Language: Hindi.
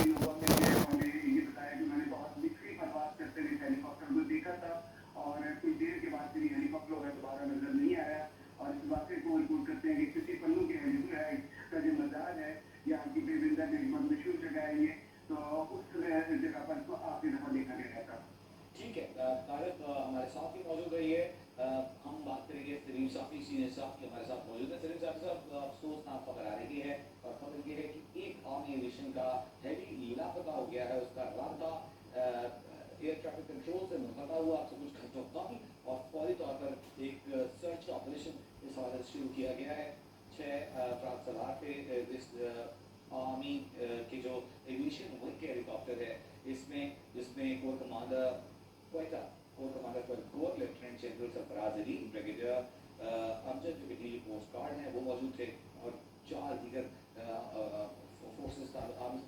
इनोवा में गए, उन्होंने ये बताया कि उन्होंने बहुत मिक्सली बर्बाद करते हुए हेलीकॉप्टर को देखा था और कुछ देर के बाद फिर हेलीकॉप्टर वगैरह दोबारा नजर नहीं आया। और इस वाक़े को रिपोर्ट करते हैं कि किसी पन्नू के का जो मज़ार है, यहाँ की बेबिंदा में एक बहुत मशहूर जगह है ये, तो उस जगह पर इसको आखिरी दफ़ा देखा गया था। ठीक है, तारिक हमारे साथ ही मौजूद रहिए। हम बात करेंगे सलीम साफ़ी सीनियर साहब की हमारे साथ मौजूद है। सलीम साहब, अफसोसनाक खबर आ रही है और खबर ये है कि एक आर्मी एविएशन का हेली लापता हो गया है। उसका रास्ता एयर ट्रैफिक कंट्रोल से मुनक़ता हुआ आपसे कुछ घंटों कम और फौरी तौर पर एक सर्च ऑपरेशन इस हवाले से शुरू किया गया है। 6 अफराद सवार थे। इस आर्मी के जो एविएशन विंग के हेलीकॉप्टर है इसमें, जिसमें core commander Quetta, core commander for core lieutenant general Sarfaraz Ali, brigadier Amjad जो कि पोस्ट गार्ड हैं वो मौजूद थे और 4 दीगर फोर्सेस का आर्मी